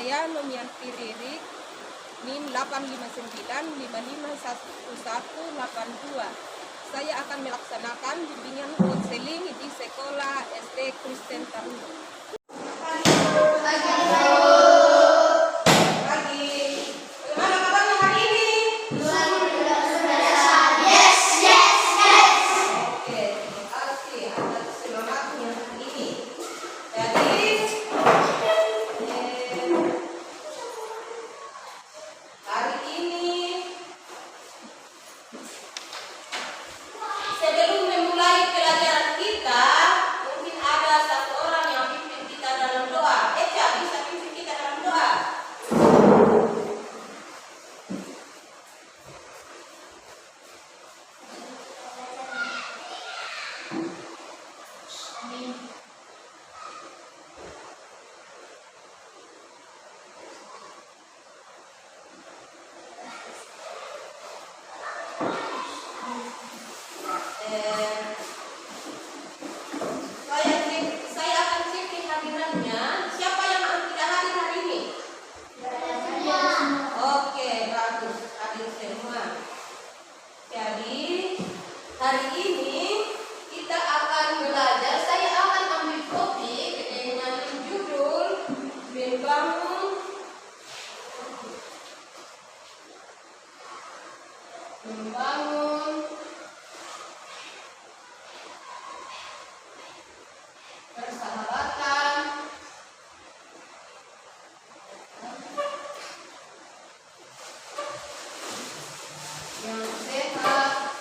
saya Nomianti Ririk NIM 859551182. Saya akan melaksanakan bimbingan konseling di sekolah SD Kristen Taruna. Saya akan cek kehadirannya. Siapa yang tidak hadir hari ini? Oke, bagus, hadir semua. Jadi hari ini kita akan belajar. Saya akan ambil topik dengan judul membangun persahabatan yang sehat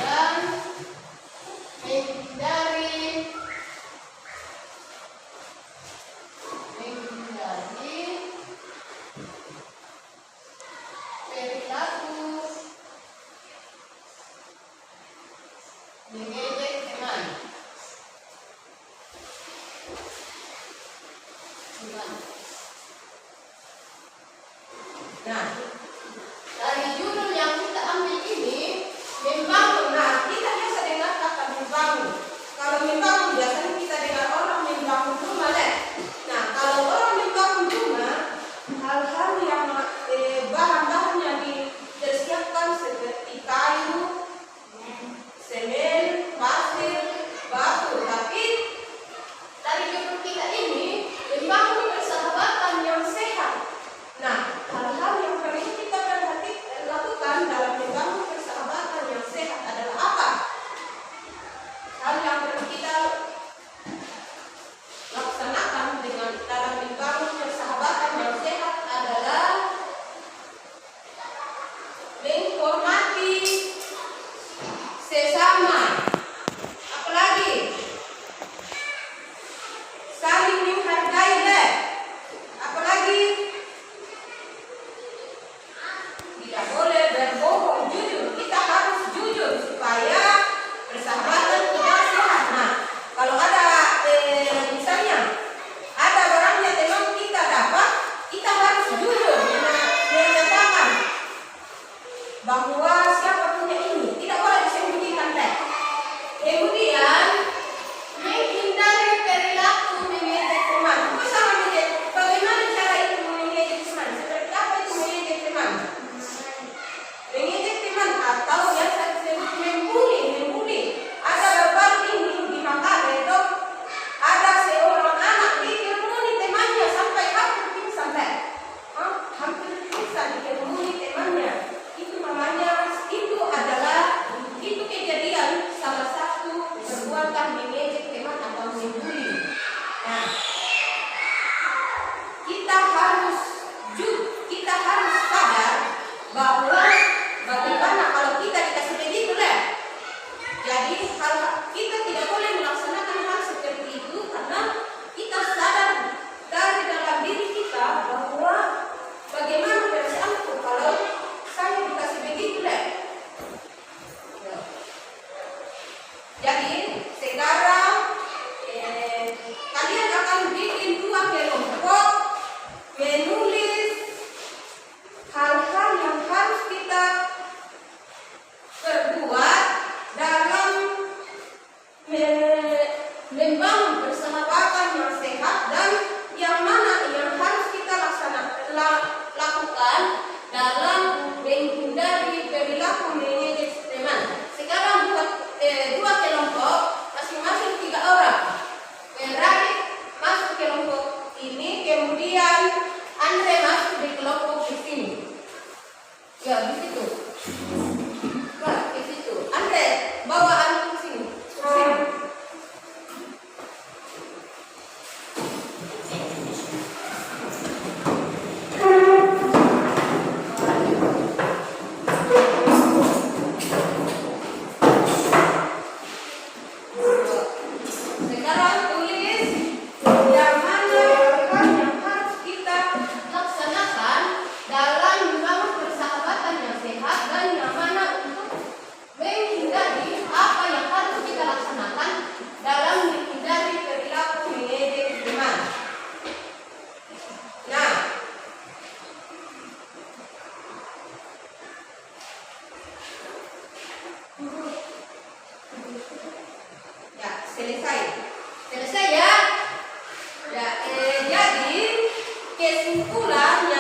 dan menghindari perilaku mengejek teman. Nah, dari judul yang kita ambil ini membangun. Nah, kita biasa dengar kata membangun. Kalau membangun biasanya kita dengar orang membangun rumah. Nah, kalau orang membangun rumah, hal-hal yang bahan-bahannya disiapkan seperti kayu, semen, pasir, batu. Tapi dari judul kita ini membangun persahabatan membangun persahabatan yang sehat dan yang mana yang harus kita lakukan dalam menghindari perilaku menyejet teman. Sekarang dua kelompok, masing-masing 3 orang. Ferrari masuk kelompok ini, kemudian Andre masuk di kelompok di sini. Ya, di situ. Wah, di situ. Andre, bawa Andre ke sini. Ke sini. Sekarang tulis yang mana yang harus kita laksanakan dalam membangun persahabatan yang sehat dan yang mana untuk menghindari apa yang harus kita laksanakan dalam menghindari perilaku menyejet teman. Nah, ya selesai ya. Ya, jadi kesimpulannya